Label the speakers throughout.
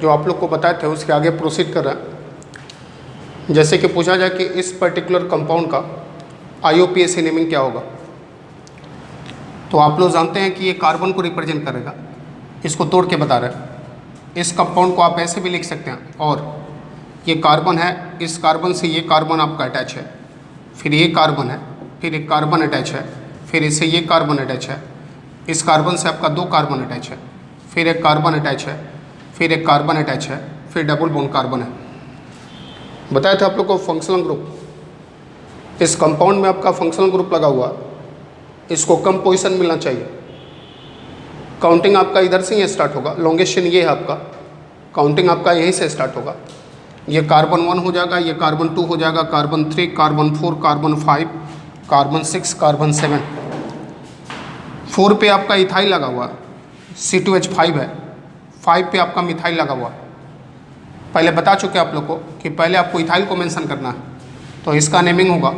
Speaker 1: जो आप लोग को बताए थे उसके आगे प्रोसीड कर रहे हैं। जैसे कि पूछा जाए कि इस पर्टिकुलर कंपाउंड का IUPAC नेमिंग क्या होगा, तो आप लोग जानते हैं कि ये कार्बन को रिप्रेजेंट करेगा। इसको तोड़ के बता रहे हैं। इस कंपाउंड को आप ऐसे भी लिख सकते हैं, और ये कार्बन है, इस कार्बन से ये कार्बन आपका अटैच है, फिर ये कार्बन है, फिर एक कार्बन अटैच है, फिर इससे ये कार्बन अटैच है, इस कार्बन से आपका 2 कार्बन अटैच है, फिर एक कार्बन अटैच है, फिर एक कार्बन अटैच है, फिर डबल बॉन्ड कार्बन है। बताया था आप लोग को फंक्शनल ग्रुप। इस कंपाउंड में आपका फंक्शनल ग्रुप लगा हुआ, इसको कम पोजीशन मिलना चाहिए। काउंटिंग आपका इधर से ही स्टार्ट होगा, लॉन्गेस्ट चेन ये है आपका, काउंटिंग आपका यहीं से स्टार्ट होगा। ये कार्बन 1 हो जाएगा, ये कार्बन 2 हो जाएगा, carbon 3, carbon 4, carbon 5, carbon 6, carbon 7। 4 पे आपका इथाइल लगा हुआ है, C2H5 है। 5 पे आपका मिथाइल लगा हुआ है। पहले बता चुके आप लोग को कि पहले आपको इथाइल को मेंशन करना है, तो इसका नेमिंग होगा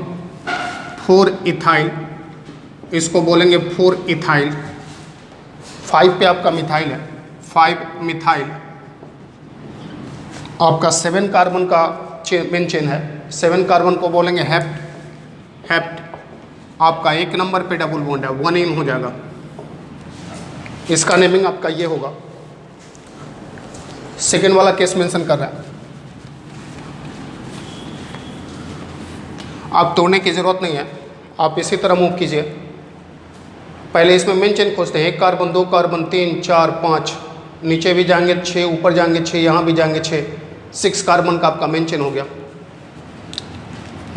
Speaker 1: 4 इथाइल, इसको बोलेंगे 4 इथाइल। 5 पे आपका मिथाइल है, 5 मिथाइल। आपका 7 कार्बन का मेन चेन है, 7 कार्बन को बोलेंगे हेप्ट। हेप्ट आपका 1 नंबर पे डबल बॉन्ड है, 1 इन हो जाएगा। इसका नेमिंग आपका ये होगा। सेकेंड वाला केस मेंशन कर रहा है, आप तोड़ने की ज़रूरत नहीं है, आप इसी तरह मूव कीजिए। पहले इसमें मेन चेन खोजते हैं, 1 कार्बन, 2 कार्बन, 3, 4, 5, नीचे भी जाएंगे 6, ऊपर जाएंगे 6, यहाँ भी जाएंगे 6, 6 कार्बन का आपका मेन चेन हो गया।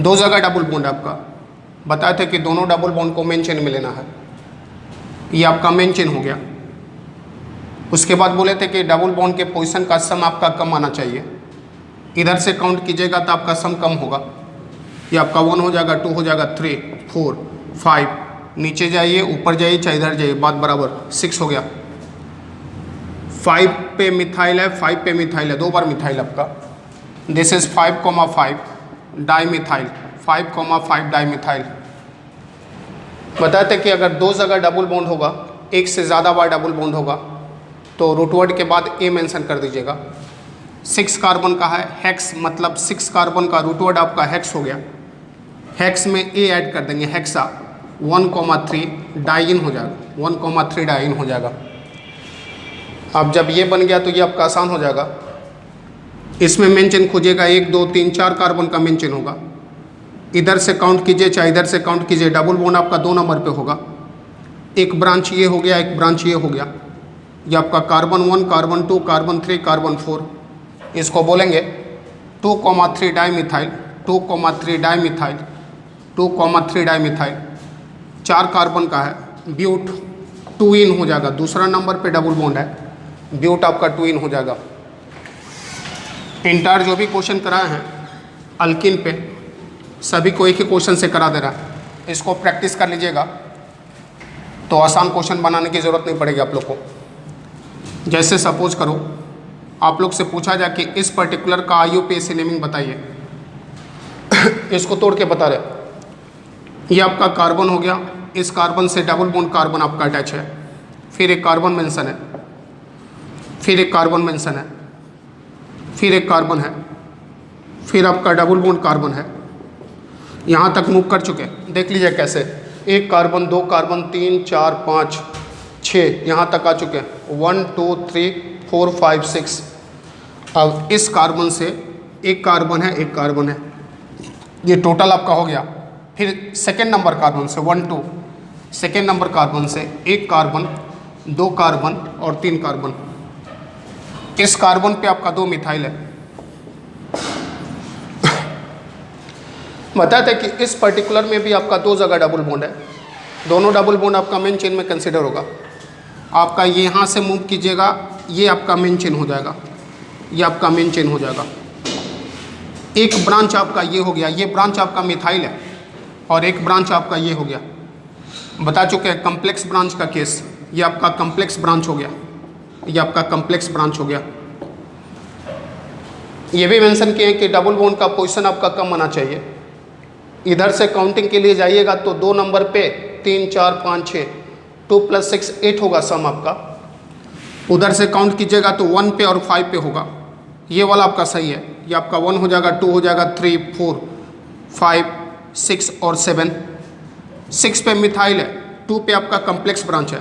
Speaker 1: 2 जगह डबल बॉन्ड आपका बताए थे कि दोनों डबल बॉन्ड को मेन चेन में लेना है, ये आपका मेन चेन हो गया। उसके बाद बोले थे कि डबल बॉन्ड के पोजीशन का सम आपका कम आना चाहिए। इधर से काउंट कीजिएगा तो आपका सम कम होगा। ये आपका 1 हो जाएगा, 2 हो जाएगा, 3, 4, 5, नीचे जाइए, ऊपर जाइए, चाहे इधर जाइए, बात बराबर। 6 हो गया। 5 पे मिथाइल है, 5 पे मिथाइल है, 2 बार मिथाइल आपका। This is 5,5 di methyl, 5,5 di methyl. बताते कि अगर 2 जगह डबल बॉन्ड होगा, एक से ज़्यादा बार डबल बॉन्ड होगा, तो रूट वर्ड के बाद ए मेंशन कर दीजिएगा। 6 कार्बन का है, हेक्स, मतलब 6 कार्बन का रूट वर्ड आपका हेक्स हो गया। हेक्स में ए ऐड कर देंगे, हेक्सा। 1,3 डाइन हो जाएगा, 1,3 डाइन हो जाएगा। अब जब ये बन गया तो ये आपका आसान हो जाएगा। इसमें मेन चेन खोजिएगा, 1, 2, 3, 4 कार्बन का मेन चेन होगा। इधर से काउंट कीजिए, चाहे इधर से काउंट कीजिए, डबल बॉन्ड आपका 2 नंबर पे होगा। एक ब्रांच ये हो गया, एक ब्रांच ये हो गया। ये आपका कार्बन 1, कार्बन 2, कार्बन 3, कार्बन 4। इसको बोलेंगे 2,3 डाईमिथाइल, 2,3 डाईमिथाइल, 2,3 डाईमिथाइल। 4 कार्बन का है, ब्यूट 2 इन हो जाएगा। दूसरा नंबर पे डबल बॉन्ड है, ब्यूट आपका 2 इन हो जाएगा। इंटायर जो भी क्वेश्चन कराए हैं अल्किन पे, सभी को एक ही क्वेश्चन से करा दे रहा है। इसको प्रैक्टिस कर लीजिएगा तो आसान क्वेश्चन बनाने की ज़रूरत नहीं पड़ेगी आप लोग को। जैसे सपोज करो आप लोग से पूछा जाए कि इस पर्टिकुलर का IUPAC नेमिंग बताइए, इसको तोड़ के बता रहे। ये आपका कार्बन हो गया, इस कार्बन से डबल बॉन्ड कार्बन आपका अटैच है, फिर एक कार्बन मेंशन है, फिर एक कार्बन मेंशन है, फिर एक कार्बन है, फिर आपका डबल बॉन्ड कार्बन है। यहाँ तक मूव कर चुके, देख लीजिए कैसे। 1 कार्बन, 2 कार्बन, 3, 4, 5, 6, यहाँ तक आ चुके हैं। 1, 2, 3, 4, 5, 6। अब इस कार्बन से एक कार्बन है, एक कार्बन है, ये टोटल आपका हो गया। फिर सेकेंड नंबर कार्बन से 1, 2, सेकेंड नंबर कार्बन से 1 कार्बन, 2 कार्बन और 3 कार्बन। इस कार्बन पे आपका 2 मिथाइल है। बताते कि इस पर्टिकुलर में भी आपका 2 जगह डबल बॉन्ड है, दोनों डबल बॉन्ड आपका मेन चेन में कंसीडर होगा। आपका यहाँ से मूव कीजिएगा, ये आपका मेन चेन हो जाएगा, ये आपका मेन चेन हो जाएगा। एक ब्रांच आपका ये हो गया, ये ब्रांच आपका मिथाइल है, और एक ब्रांच आपका ये हो गया। बता चुके हैं कम्प्लेक्स ब्रांच का केस, ये आपका कम्प्लेक्स ब्रांच हो गया, ये आपका कम्प्लेक्स ब्रांच हो गया। ये भी मेंशन किए कि डबल बॉन्ड का पोजीशन आपका कम आना चाहिए। इधर से काउंटिंग के लिए जाइएगा तो 2 नंबर पे 3, 4, 5, 6, 2 + 6 8 होगा सम आपका। उधर से काउंट कीजिएगा तो 1 पे और 5 पे होगा। ये वाला आपका सही है, ये आपका 1 हो जाएगा, 2 हो जाएगा, 3, 4, 5, 6 और 7। 6 पे मिथाइल है, 2 पे आपका कम्प्लेक्स ब्रांच है।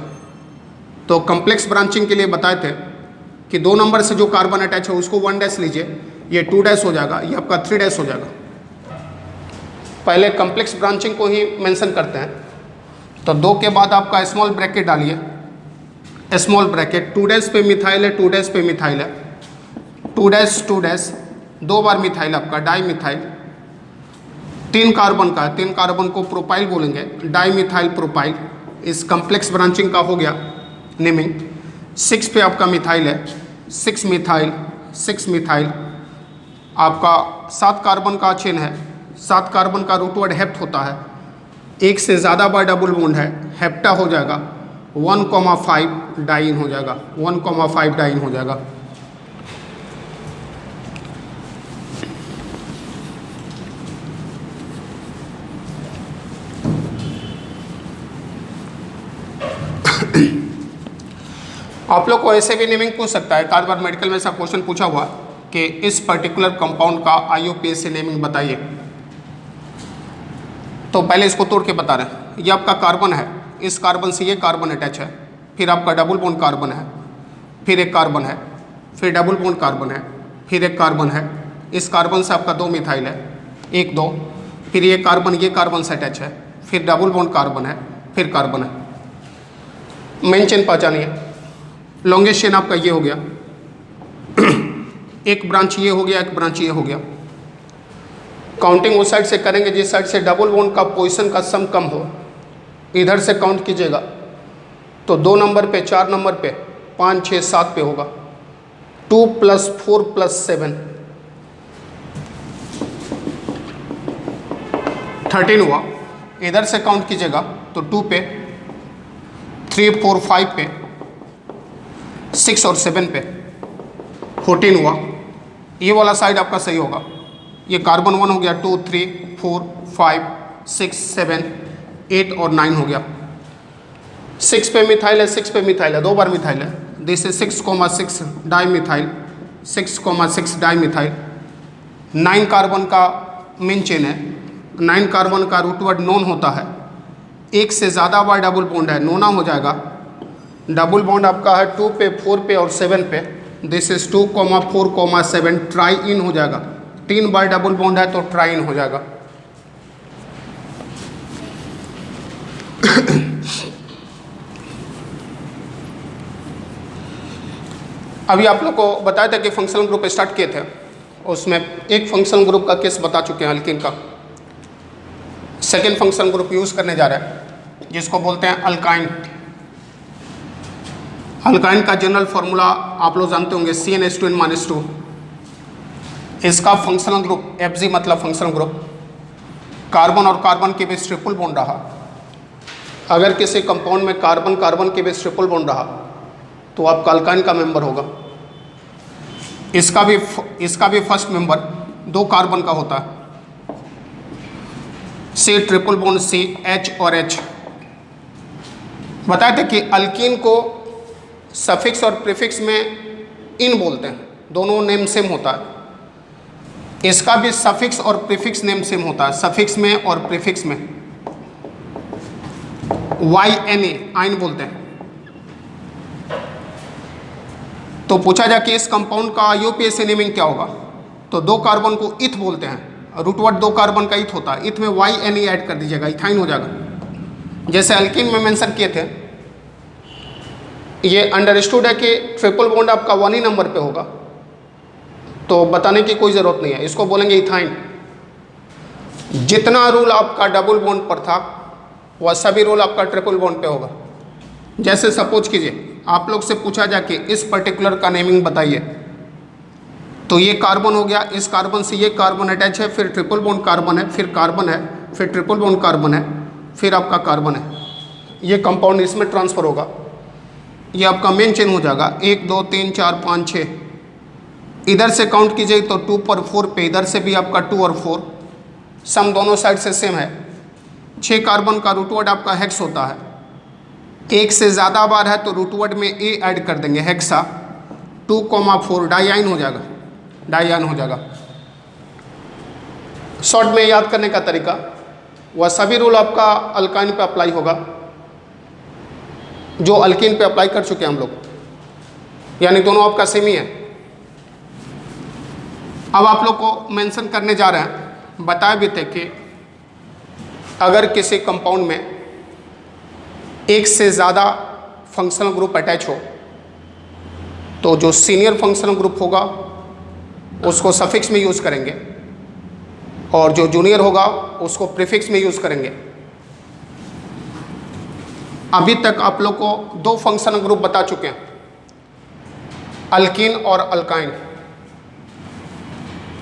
Speaker 1: तो कम्प्लेक्स ब्रांचिंग के लिए बताए थे कि 2 नंबर से जो कार्बन अटैच है उसको 1 डैश लीजिए, ये 2 डैश हो जाएगा, ये आपका 3 डैश हो जाएगा। पहले कम्प्लेक्स ब्रांचिंग को ही मेंशन करते हैं। तो 2 के बाद आपका स्मॉल ब्रैकेट डालिए, स्मॉल ब्रैकेट, 2 डैश पे मिथाइल है, 2 डैश पे मिथाइल है, 2 डैश 2 डैश, 2 बार मिथाइल आपका डाई मिथाइल, 3 कार्बन का है, 3 कार्बन को प्रोपाइल बोलेंगे, डाई मिथाइल प्रोपाइल। इस कम्प्लेक्स ब्रांचिंग का हो गया नेमिंग। 6 पे आपका मिथाइल है, 6 मिथाइल, 6 मिथाइल। आपका 7 कार्बन का चेन है, 7 कार्बन का रूट वर्ड हेप्ट होता है, 1 से ज़्यादा बार डबल बॉन्ड है, हेप्टा हो जाएगा, 1,5 डाइन हो जाएगा, 1,5 डाइन हो जाएगा। आप लोग को ऐसे भी नेमिंग पूछ सकता है, एक बार मेडिकल में ऐसा क्वेश्चन पूछा हुआ कि इस पर्टिकुलर कंपाउंड का IUPAC नेमिंग बताइए। तो पहले इसको तोड़ के बता रहे हैं। ये आपका कार्बन है, इस कार्बन से ये कार्बन अटैच है, फिर आपका डबल बॉन्ड कार्बन है, फिर एक कार्बन है, फिर डबल बॉन्ड कार्बन है, फिर एक कार्बन है, इस कार्बन से आपका 2 मिथाइल है, 1 2, फिर ये कार्बन से अटैच है, फिर डबल बॉन्ड कार्बन है, फिर कार्बन है। मेन चेन पहचानिए, लॉन्गेस्ट चेन आपका ये हो गया, एक ब्रांच ये हो गया, एक ब्रांच ये हो गया। काउंटिंग उस साइड से करेंगे जिस साइड से डबल बॉन्ड का पोजीशन का सम कम हो, इधर से काउंट कीजिएगा तो 2 नंबर पे, 4 नंबर पे, 5 6 7 पे होगा, 2 + 4 + 7 13 हुआ। इधर से काउंट कीजिएगा तो 2 पे, 3 4 5 पे, 6 और 7 पे 14 हुआ। ये वाला साइड आपका सही होगा। ये कार्बन 1 हो गया, 2 3 4 5 6 7 8 और 9 हो गया। 6 पे मिथाइल है, 6 पे मिथाइल है, 2 बार मिथाइल है, this is 6,6 di methyl, 6,6 di methyl. 9 carbon का मेन चेन है, 9 कार्बन का रूट वर्ड नॉन होता है, 1 से ज़्यादा बार डबल बॉन्ड है, नोना हो जाएगा। डबल बॉन्ड आपका है 2 पे, 4 पे और 7 पे, दिस इज 2,4,7 ट्राई इन हो जाएगा। 3 बार डबल बॉन्ड है तो ट्राई इन हो जाएगा। अभी आप लोग को बताया था कि फंक्शनल ग्रुप स्टार्ट किए थे, उसमें एक फंक्शनल ग्रुप का केस बता चुके हैं अल्कीन का। सेकेंड फंक्शनल ग्रुप यूज़ करने जा रहे हैं जिसको बोलते हैं अल्काइन। अल्काइन का जनरल फार्मूला आप लोग जानते होंगे, CnH2n-2। इसका फंक्शनल ग्रुप Fg मतलब फंक्शनल ग्रुप, कार्बन और कार्बन के बीच ट्रिपल बॉन्ड रहा। अगर किसी कंपाउंड में कार्बन कार्बन के बीच ट्रिपल बॉन्ड रहा तो आपका अल्काइन का मेंबर होगा। इसका भी फर्स्ट मेंबर 2 कार्बन का होता है, C triple bond C, H और H। बताए थे कि अल्कीन को सफिक्स और प्रीफिक्स में इन बोलते हैं, दोनों नेम सेम होता है। इसका भी सफिक्स और प्रीफिक्स नेम सेम होता है, सफिक्स में और प्रीफिक्स में YNA आइन बोलते हैं। तो पूछा जाए कि इस कंपाउंड का IUPAC नेमिंग क्या होगा, तो 2 कार्बन को इथ बोलते हैं, रूट वर्ड 2 कार्बन का इथ होता है, इथ में YNA ऐड कर दीजिएगा, इथाइन हो जाएगा। जैसे अल्कीन में मेंशन किए थे, ये अंडरस्टूड है कि ट्रिपल बॉन्ड आपका 1 ही नंबर पे होगा, तो बताने की कोई ज़रूरत नहीं है, इसको बोलेंगे इथाइन। जितना रूल आपका डबल बॉन्ड पर था वह सभी रूल आपका ट्रिपल बॉन्ड पे होगा। जैसे सपोज कीजिए आप लोग से पूछा जाए कि इस पर्टिकुलर का नेमिंग बताइए, तो ये कार्बन हो गया, इस कार्बन से ये कार्बन अटैच है, फिर ट्रिपल बॉन्ड कार्बन है, फिर कार्बन है, फिर ट्रिपल बॉन्ड कार्बन है, फिर आपका कार्बन है। ये कंपाउंड इसमें ट्रांसफ़र होगा, ये आपका मेन चेन हो जाएगा। 1 2 3 4 5 6, इधर से काउंट कीजिए तो 2 पर 4 पे, इधर से भी आपका 2 और 4, सम दोनों साइड से सेम है। 6 कार्बन का रूट वर्ड आपका हेक्स होता है, 1 से ज़्यादा बार है तो रूट वर्ड में A ऐड कर देंगे, हेक्सा। 2,4 डाइआइन हो जाएगा। डाई आयन हो जाएगा। शॉर्ट में याद करने का तरीका, वह सभी रूल आपका अल्काइन पे अप्लाई होगा जो अल्कीन पे अप्लाई कर चुके हैं हम लोग, यानी दोनों आपका सेम ही है। अब आप लोग को मेंशन करने जा रहे हैं, बताए भी थे कि अगर किसी कंपाउंड में एक से ज़्यादा फंक्शनल ग्रुप अटैच हो तो जो सीनियर फंक्शनल ग्रुप होगा उसको सफिक्स में यूज़ करेंगे और जो जूनियर होगा उसको प्रीफिक्स में यूज़ करेंगे। अभी तक आप लोग को दो फंक्शनल ग्रुप बता चुके हैं, अल्कीन और अल्काइन।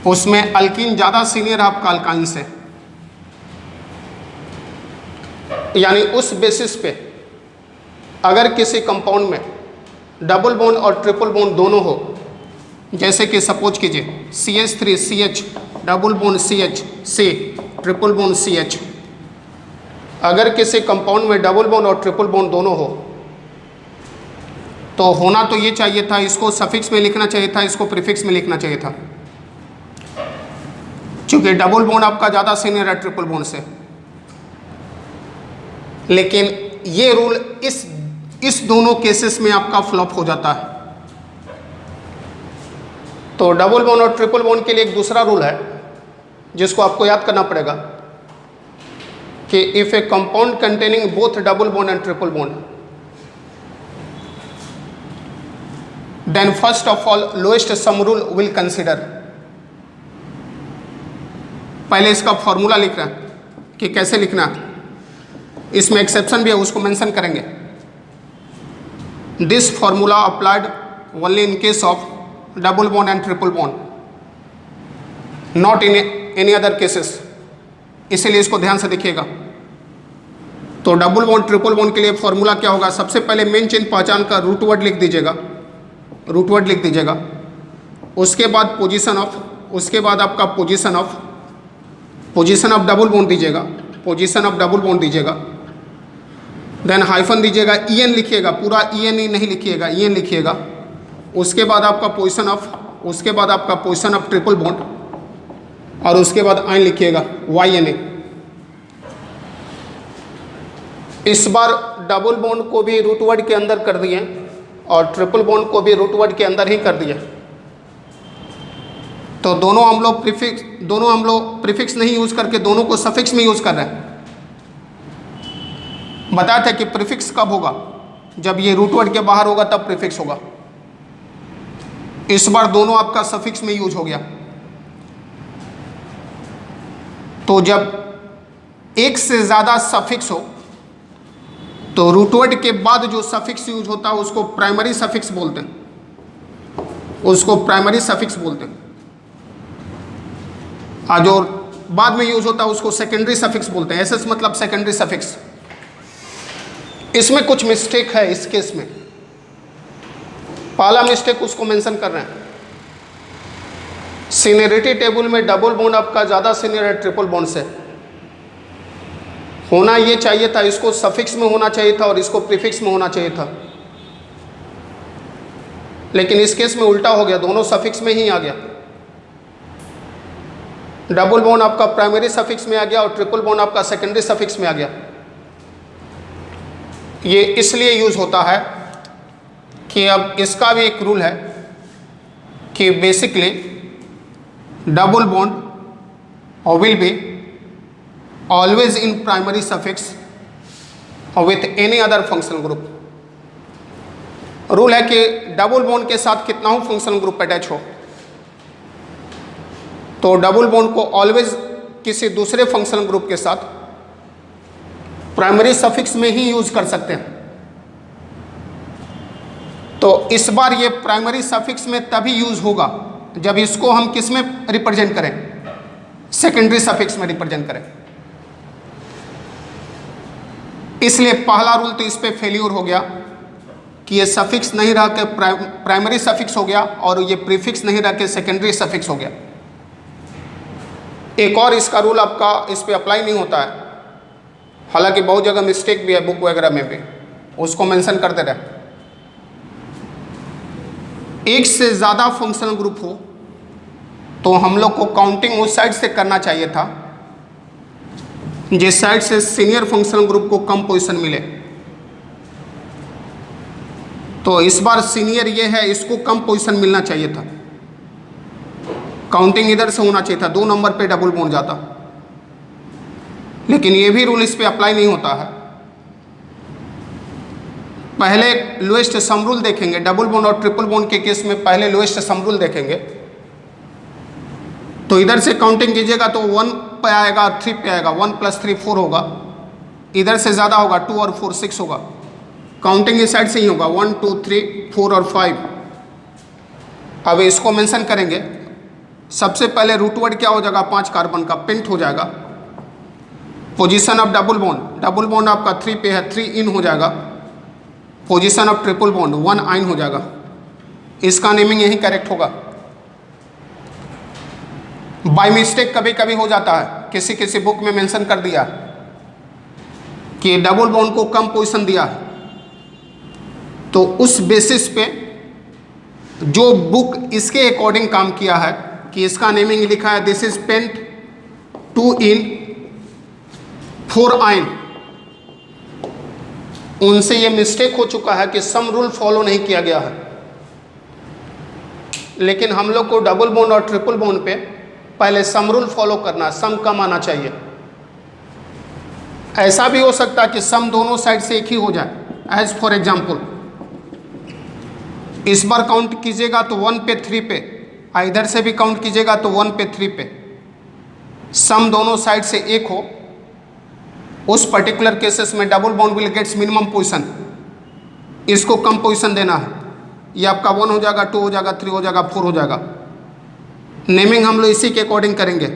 Speaker 1: उसमें अल्कीन ज़्यादा सीनियर है आपका अल्काइन से, यानी उस बेसिस पे अगर किसी कंपाउंड में डबल बॉन्ड और ट्रिपल बॉन्ड दोनों हो, जैसे कि सपोज कीजिए CH3CH double bond CH triple bond CH, अगर किसी कंपाउंड में डबल बॉन्ड और ट्रिपल बॉन्ड दोनों हो तो होना तो ये चाहिए था, इसको सफिक्स में लिखना चाहिए था, इसको प्रीफिक्स में लिखना चाहिए था, क्योंकि डबल बॉन्ड आपका ज़्यादा सीनियर है ट्रिपल बॉन्ड से। लेकिन ये रूल इस दोनों केसेस में आपका फ्लॉप हो जाता है। तो डबल बॉन्ड और ट्रिपल बॉन्ड के लिए एक दूसरा रूल है जिसको आपको याद करना पड़ेगा कि if a compound containing both double bond and triple bond, then first of all lowest sum rule will consider. पहले इसका फॉर्मूला लिख रहे हैं कि कैसे लिखना है, इसमें एक्सेप्शन भी है उसको मेंशन करेंगे। This formula applied only in case of double bond and triple bond, not in any other cases, इसीलिए इसको ध्यान से देखिएगा। तो डबल बॉन्ड ट्रिपल बॉन्ड के लिए फॉर्मूला क्या होगा, सबसे पहले मेन चेन पहचान का रूट वर्ड लिख दीजिएगा, रूट वर्ड लिख दीजिएगा। उसके बाद पोजीशन ऑफ, उसके बाद आपका पोजीशन ऑफ डबल बॉन्ड दीजिएगा, पोजीशन ऑफ डबल बॉन्ड दीजिएगा, देन हाइफन दीजिएगा, EN लिखिएगा, पूरा EN ही नहीं लिखिएगा, EN लिखिएगा। उसके बाद आपका पोजीशन ऑफ, उसके बाद आपका पोजीशन ऑफ ट्रिपल बॉन्ड और उसके बाद आइन लिखिएगा YNA। इस बार डबल बॉन्ड को भी रूट वर्ड के अंदर कर दिए और ट्रिपल बॉन्ड को भी रूट वर्ड के अंदर ही कर दिए। तो दोनों हम लोग प्रीफिक्स नहीं यूज़ करके दोनों को सफिक्स में यूज़ कर रहे हैं। बताया था कि प्रीफिक्स कब होगा, जब ये रूट वर्ड के बाहर होगा तब प्रीफिक्स होगा। इस बार दोनों आपका सफिक्स में यूज हो गया। तो जब एक से ज़्यादा सफिक्स हो तो रूट वर्ड के बाद जो सफिक्स यूज होता है उसको प्राइमरी सफिक्स बोलते हैं, उसको प्राइमरी सफिक्स बोलते हैं। और जो बाद में यूज होता है उसको सेकेंडरी सफिक्स बोलते हैं। SS मतलब सेकेंडरी सफिक्स। इसमें कुछ मिस्टेक है इस केस में। पहला मिस्टेक उसको मेंशन कर रहे हैं, सीनियरिटी टेबल में डबल बॉन्ड आपका ज़्यादा सीनियर है ट्रिपल बॉन्ड से। होना ये चाहिए था, इसको सफिक्स में होना चाहिए था और इसको प्रीफिक्स में होना चाहिए था, लेकिन इस केस में उल्टा हो गया, दोनों सफिक्स में ही आ गया। डबल बॉन्ड आपका प्राइमरी सफिक्स में आ गया और ट्रिपल बॉन्ड आपका सेकेंडरी सफिक्स में आ गया। ये इसलिए यूज होता है कि अब इसका भी एक रूल है कि basically double bond will be always in primary suffix with any other functional group. Rule है कि डबल बॉन्ड के साथ कितना हो फंक्शनल ग्रुप अटैच हो तो डबल बॉन्ड को ऑलवेज किसी दूसरे फंक्शनल ग्रुप के साथ प्राइमरी सफिक्स में ही यूज कर सकते हैं। तो इस बार ये प्राइमरी सफिक्स में तभी यूज होगा जब इसको हम किस में रिप्रेजेंट करें, सेकेंडरी सफिक्स में रिप्रेजेंट करें। इसलिए पहला रूल तो इस पे फेल्यूर हो गया कि ये सफिक्स नहीं रह के प्राइमरी सफिक्स हो गया और ये प्रीफिक्स नहीं रह के सेकेंडरी सफिक्स हो गया। एक और इसका रूल आपका इस पे अप्लाई नहीं होता है, हालांकि बहुत जगह मिस्टेक भी है बुक वगैरह में भी, उसको मेंशन करते रहे। एक से ज़्यादा फंक्शनल ग्रुप हो तो हम लोग को काउंटिंग उस साइड से करना चाहिए था जिस साइड से सीनियर फंक्शनल ग्रुप को कम पोजीशन मिले। तो इस बार सीनियर ये है, इसको कम पोजीशन मिलना चाहिए था, काउंटिंग इधर से होना चाहिए था, 2 नंबर पे डबल बॉन्ड जाता। लेकिन ये भी रूल इस पे अप्लाई नहीं होता है। पहले लोएस्ट सम रूल देखेंगे, डबल बॉन्ड और ट्रिपल बॉन्ड के केस में पहले लोएस्ट सम रूल देखेंगे। तो इधर से काउंटिंग कीजिएगा तो 1 पे आएगा, 3 पे आएगा, 1 + 3 4 होगा। इधर से ज़्यादा होगा, 2 और 4 6 होगा। काउंटिंग इस साइड से ही होगा, 1 2 3 4 और 5। अब इसको मेंशन करेंगे। सबसे पहले रूट वर्ड क्या हो जाएगा, 5 कार्बन का पेंट हो जाएगा। पोजीशन ऑफ डबल बॉन्ड आपका 3 पे है, 3 इन हो जाएगा। पोजीशन ऑफ ट्रिपल बॉन्ड 1 आइन हो जाएगा। इसका नेमिंग यही करेक्ट होगा। बाय मिस्टेक कभी कभी हो जाता है, किसी किसी बुक में मेंशन कर दिया कि डबल बॉन्ड को कम पोजीशन दिया है, तो उस बेसिस पे जो बुक इसके अकॉर्डिंग काम किया है कि इसका नेमिंग लिखा है दिस इज पेंट 2 इन 4 आइन, उनसे ये मिस्टेक हो चुका है कि सम रूल फॉलो नहीं किया गया है। लेकिन हम लोग को डबल बॉन्ड और ट्रिपल बॉन्ड पे पहले सम रूल फॉलो करना, सम कम आना चाहिए। ऐसा भी हो सकता है कि सम दोनों साइड से एक ही हो जाए। एज फॉर एग्जाम्पल इस बार काउंट कीजिएगा तो 1 पे 3 पे, इधर से भी काउंट कीजिएगा तो 1 पे 3 पे, सम दोनों साइड से एक हो, उस पर्टिकुलर केसेस में double bond will gets minimum position, इसको कम पोजीशन देना है। ये आपका 1 हो जाएगा, 2 हो जाएगा, 3 हो जाएगा, 4 हो जाएगा। नेमिंग हम लोग इसी के अकॉर्डिंग करेंगे।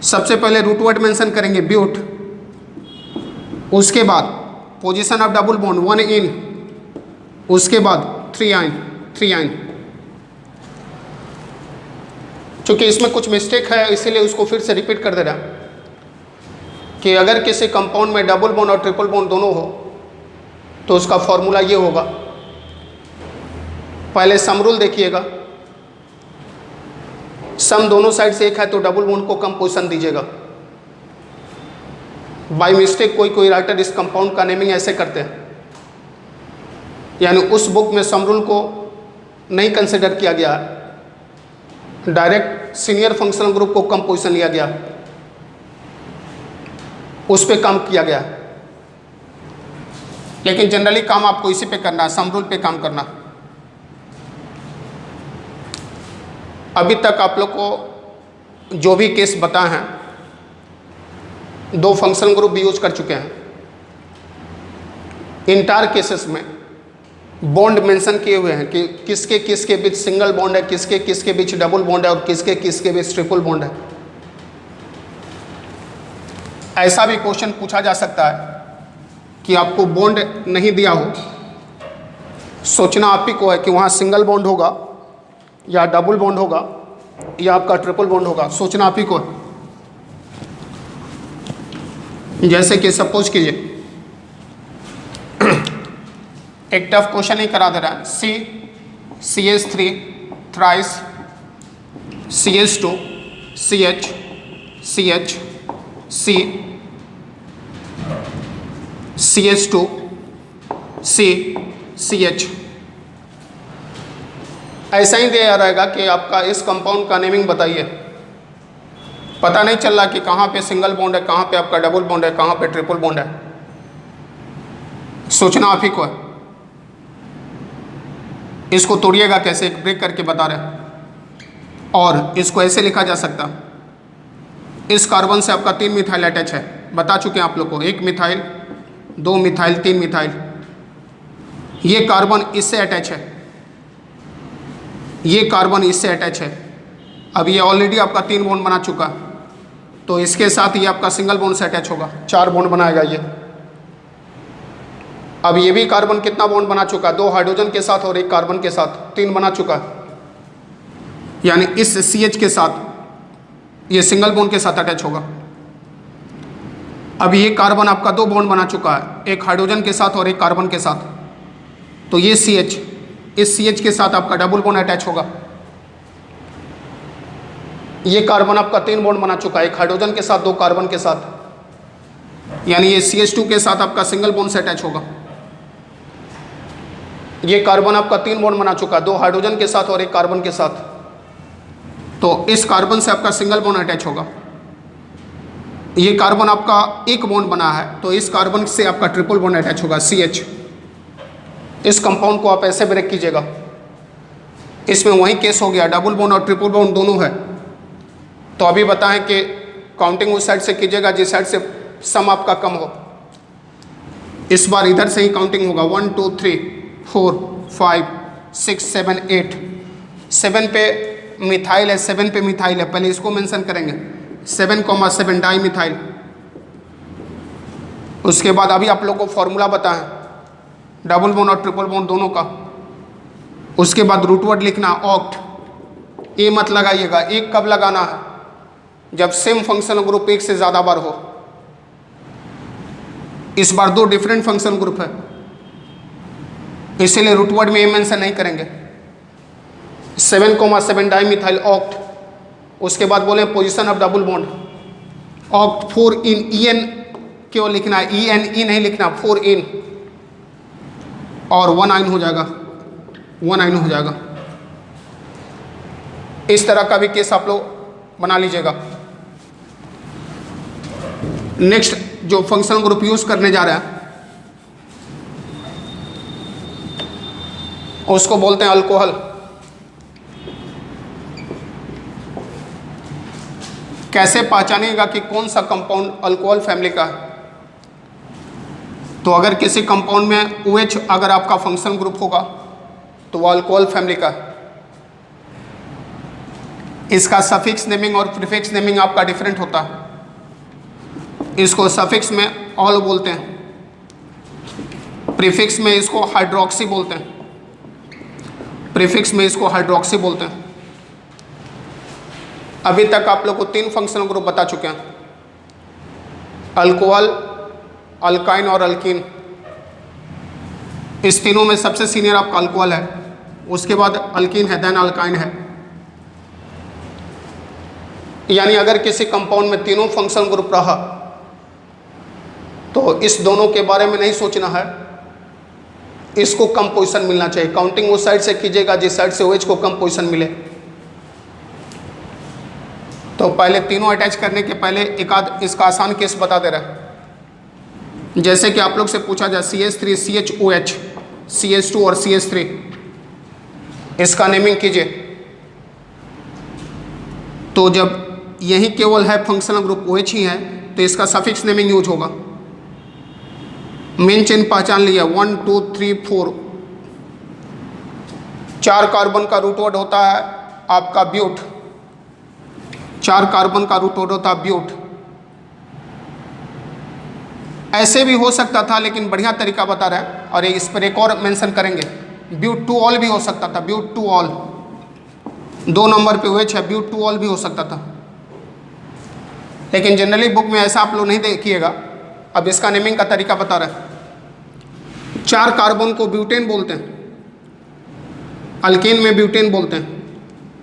Speaker 1: सबसे पहले रूट वर्ड मेंशन करेंगे ब्यूट, उसके बाद पोजीशन ऑफ डबल बॉन्ड 1 इन, उसके बाद 3 आइन। चूँकि इसमें कुछ मिस्टेक है इसीलिए उसको फिर से रिपीट कर दे रहा कि अगर किसी कंपाउंड में डबल बॉन्ड और ट्रिपल बॉन्ड दोनों हो तो उसका फॉर्मूला ये होगा। पहले सम रूल देखिएगा, सम दोनों साइड से एक है तो डबल बॉन्ड को कम पोजीशन दीजिएगा। बाय मिस्टेक कोई राइटर इस कंपाउंड का नेमिंग ऐसे करते हैं, यानी उस बुक में सम रूल को नहीं कंसिडर किया गया, डायरेक्ट सीनियर फंक्शनल ग्रुप को कम पोजीशन लिया गया, उस पे काम किया गया। लेकिन जनरली काम आपको इसी पे करना है, सम रूल पे काम करना। अभी तक आप लोग को जो भी केस बताए हैं 2 फंक्शनल ग्रुप भी यूज कर चुके हैं। इंटायर केसेस में बॉन्ड मेंशन किए हुए हैं कि किसके किसके बीच सिंगल बॉन्ड है, किसके किसके बीच डबल बॉन्ड है और किसके किसके बीच ट्रिपल बॉन्ड है। ऐसा भी क्वेश्चन पूछा जा सकता है कि आपको बॉन्ड नहीं दिया हो, सोचना आप ही को है कि वहाँ सिंगल बॉन्ड होगा या डबल बॉन्ड होगा या आपका ट्रिपल बॉन्ड होगा, सोचना आप ही को है। जैसे कि सपोज कीजिए एक टफ क्वेश्चन ही करा दे रहा है, CH3 thrice CH2 CH CH C CH2 C CH, ऐसा ही दिया रहेगा कि आपका इस कंपाउंड का नेमिंग बताइए। पता नहीं चल रहा कि कहाँ पे सिंगल बॉन्ड है, कहाँ पे आपका डबल बॉन्ड है, कहाँ पे ट्रिपल बॉन्ड है, सोचना आप ही को है। इसको तोड़िएगा कैसे, एक ब्रेक करके बता रहे हैं। और इसको ऐसे लिखा जा सकता, इस कार्बन से आपका 3 मिथाइल अटैच है, बता चुके हैं आप लोग को, 1 मिथाइल 2 मिथाइल 3 मिथाइल। ये कार्बन इससे अटैच है, ये कार्बन इससे अटैच है। अब ये ऑलरेडी आपका 3 बॉन्ड बना चुका, तो इसके साथ ये आपका सिंगल बॉन्ड से अटैच होगा, 4 बॉन्ड बनाएगा ये। अब ये भी कार्बन कितना बॉन्ड बना चुका, 2 हाइड्रोजन के साथ और 1 कार्बन के साथ 3 बना चुका, यानी इस CH के साथ ये सिंगल बॉन्ड के साथ अटैच होगा। अब ये कार्बन आपका 2 बॉन्ड बना चुका है, 1 हाइड्रोजन के साथ और 1 कार्बन के साथ, तो ये CH, इस CH के साथ आपका डबल बॉन्ड अटैच होगा। ये कार्बन आपका 3 बॉन्ड बना चुका है, एक हाइड्रोजन के साथ, 2 कार्बन के साथ, यानी ये CH2 के साथ आपका सिंगल बॉन्ड से अटैच होगा। ये कार्बन आपका 3 बॉन्ड बना चुका है, 2 हाइड्रोजन के साथ और 1 कार्बन के साथ, तो इस कार्बन से आपका सिंगल बॉन्ड अटैच होगा। ये कार्बन आपका 1 बॉन्ड बना है, तो इस कार्बन से आपका ट्रिपल बॉन्ड अटैच होगा, CH। इस कंपाउंड को आप ऐसे ब्रेक कीजिएगा, इसमें वही केस हो गया, डबल बॉन्ड और ट्रिपल बॉन्ड दोनों है। तो अभी बताएं कि काउंटिंग उस साइड से कीजिएगा जिस साइड से सम आपका कम हो। इस बार इधर से ही काउंटिंग होगा, 1 2 3 4 5 6 7 8। 7 पे मिथाइल है, 7 पे मिथाइल है, पहले इसको मेंशन करेंगे, 7,7 डाई मिथाइल। उसके बाद अभी आप लोग को फॉर्मूला बताएं डबल बॉन्ड और ट्रिपल बॉन्ड दोनों का। उसके बाद रूट वर्ड लिखना ऑक्ट। ए मत लगाइएगा, एक कब लगाना है, जब सेम फंक्शनल ग्रुप एक से ज़्यादा बार हो। इस बार 2 डिफरेंट फंक्शनल ग्रुप है, इसीलिए रूट वर्ड में ए मेंशन नहीं करेंगे। 7,7 डाई मिथाइल ऑक्ट। उसके बाद बोले position of double bond oct 4 in, EN क्यों लिखना है, ENE नहीं लिखना, 4 इन और 1 आइन हो जाएगा, 1 आइन हो जाएगा। इस तरह का भी केस आप लोग बना लीजिएगा। नेक्स्ट जो फंक्शनल ग्रुप यूज करने जा रहे हैं उसको बोलते हैं अल्कोहल। कैसे पहचानिएगा कि कौन सा कंपाउंड अल्कोहल फैमिली का है? तो अगर किसी कंपाउंड में OH अगर आपका फंक्शनल ग्रुप होगा तो वो अल्कोहल फैमिली का है। इसका सफिक्स नेमिंग और प्रीफिक्स नेमिंग आपका डिफरेंट होता है। इसको सफिक्स में ऑल बोलते हैं, प्रीफिक्स में इसको हाइड्रोक्सी बोलते हैं, प्रीफिक्स में इसको हाइड्रोक्सी बोलते हैं। अभी तक आप लोग को 3 फंक्शनल ग्रुप बता चुके हैं, अल्कोहल, अल्काइन और अल्कीन। इस तीनों में सबसे सीनियर आपका अल्कोहल है, उसके बाद अल्कीन है, देन अल्काइन है। यानी अगर किसी कंपाउंड में तीनों फंक्शनल ग्रुप रहा तो इस दोनों के बारे में नहीं सोचना है, इसको कम पोजीशन मिलना चाहिए। काउंटिंग उस साइड से कीजिएगा जिस साइड से OH को कम पोजीशन मिले। तो पहले तीनों अटैच करने के पहले एक आध इसका आसान केस बता दे रहा है। जैसे कि आप लोग से पूछा जाए CH3 CHOH, CH2 और CH3, इसका नेमिंग कीजिए। तो जब यही केवल है फंक्शनल ग्रुप OH ही है तो इसका सफिक्स नेमिंग यूज होगा। मेन चेन पहचान लिया, 1 2 3 4, 4 कार्बन का रूट वर्ड होता है आपका ब्यूट, 4 कार्बन का रूट वर्ड होता है ब्यूट। ऐसे भी हो सकता था लेकिन बढ़िया तरीका बता रहा है, और इस पर एक और मेंशन करेंगे, ब्यूट टू ऑल भी हो सकता था, ब्यूट टू ऑल। 2 नंबर पे OH है, ब्यूट टू ऑल भी हो सकता था, लेकिन जनरली बुक में ऐसा आप लोग नहीं देखिएगा। अब इसका नेमिंग का तरीका बता रहा है। 4 कार्बन को ब्यूटेन बोलते हैं, अल्केन में ब्यूटेन बोलते हैं।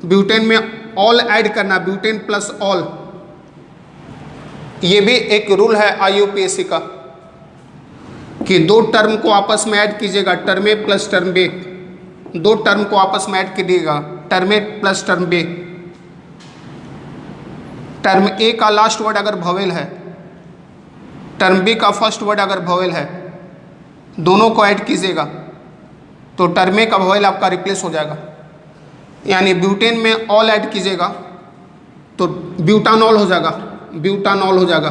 Speaker 1: ब्यूटेन में ऑल ऐड करना, ब्यूटेन प्लस ऑल, ये भी एक रूल है IUPAC का कि 2 टर्म को आपस में ऐड कीजिएगा, टर्म ए प्लस टर्म बी। 2 टर्म को आपस में ऐड कीजिएगा, टर्म ए प्लस टर्म बी। टर्म ए का लास्ट वर्ड अगर भवेल है, टर्म बी का फर्स्ट वर्ड अगर भवेल है, दोनों को ऐड कीजिएगा तो टर्म ए का भवेल आपका रिप्लेस हो जाएगा। यानी ब्यूटेन में ऑल ऐड कीजिएगा तो ब्यूटानॉल हो जाएगा, ब्यूटानॉल हो जाएगा।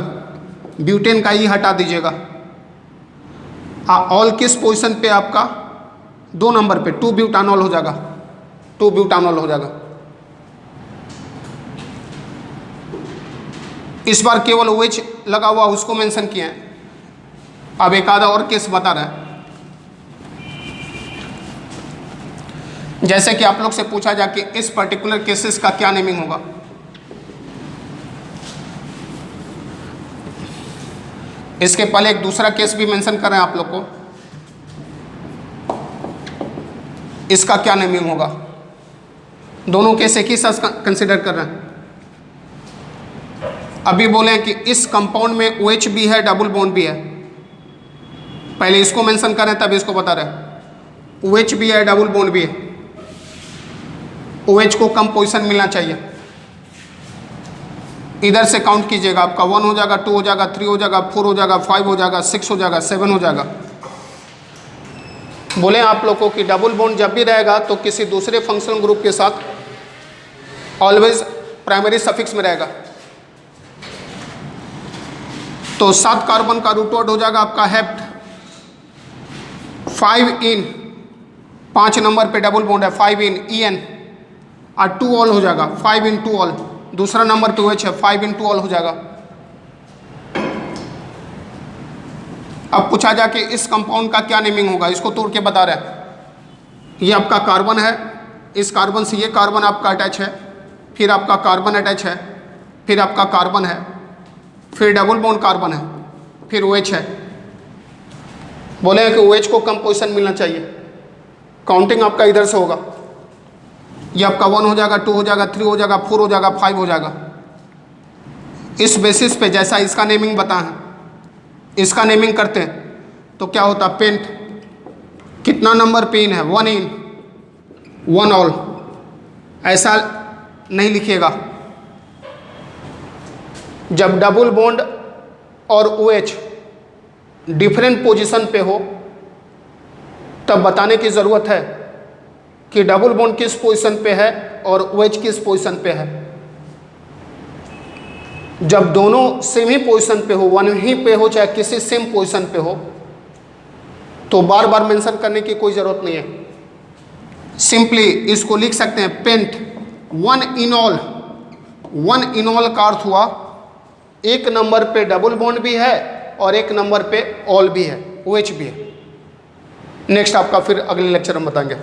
Speaker 1: ब्यूटेन का ही हटा दीजिएगा। ऑल किस पोजीशन पे आपका? 2 नंबर पे 2 ब्यूटानॉल हो जाएगा, 2 ब्यूटानॉल हो जाएगा। इस बार केवल OH लगा हुआ उसको मेंशन किया है। अब एक आधा और केस बता रहा है। जैसे कि आप लोग से पूछा जाए कि इस पर्टिकुलर केसेस का क्या नेमिंग होगा। इसके पहले एक दूसरा केस भी मेंशन कर रहे हैं आप लोग को, इसका क्या नेमिंग होगा। दोनों केस एक ही साथ कंसिडर कर रहे हैं। अभी बोले कि इस कंपाउंड में OH भी है, डबल बॉन्ड भी है। पहले इसको मेंशन करें तब इसको बता रहे। OH भी है, डबल बॉन्ड भी है। OH को कम पोजीशन मिलना चाहिए। इधर से काउंट कीजिएगा, आपका 1 हो जाएगा, 2 हो जाएगा, 3 हो जाएगा, 4 हो जाएगा, 5 हो जाएगा, 6 हो जाएगा, 7 हो जाएगा। बोले आप लोगों को कि डबल बॉन्ड जब भी रहेगा तो किसी दूसरे फंक्शनल ग्रुप के साथ ऑलवेज प्राइमरी सफिक्स में रहेगा। तो 7 कार्बन का रूट वर्ड हो जाएगा आपका हेप्ट। 5 इन 5 नंबर पे डबल बॉन्ड है, 5 इन EN, और 2 ऑल हो जाएगा, 5 इन 2 ऑल। दूसरा नंबर पे OH है, 5 इन 2 ऑल हो जाएगा। अब पूछा जाए कि इस कंपाउंड का क्या नेमिंग होगा, इसको तोड़ के बता रहा है। ये आपका कार्बन है, इस कार्बन से ये कार्बन आपका अटैच है, फिर आपका कार्बन अटैच है, फिर आपका कार्बन है, फिर डबल बॉन्ड कार्बन है, फिर OH है। बोले हैं कि OH को कम पोजीशन मिलना चाहिए। काउंटिंग आपका इधर से होगा, ये आपका 1 हो जाएगा, 2 हो जाएगा, 3 हो जाएगा, 4 हो जाएगा, 5 हो जाएगा। इस बेसिस पे जैसा इसका नेमिंग बता है, इसका नेमिंग करते हैं तो क्या होता है, पेंट। कितना नंबर पे इन है, 1 इन 1 ऑल, ऐसा नहीं लिखिएगा। जब डबल बॉन्ड और OH डिफरेंट पोजीशन पे हो तब बताने की ज़रूरत है कि डबल बॉन्ड किस पोजीशन पे है और OH किस पोजीशन पे है। जब दोनों सेम ही पोजीशन पे हो, वन ही पे हो, चाहे किसी सेम पोजीशन पे हो, तो बार बार मेंशन करने की कोई ज़रूरत नहीं है। सिंपली इसको लिख सकते हैं pent 1 in all. 1 in all का अर्थ हुआ एक नंबर पे डबल बॉन्ड भी है और एक नंबर पे ऑल भी है, OH भी है। नेक्स्ट आपका फिर अगले लेक्चर में बताएंगे।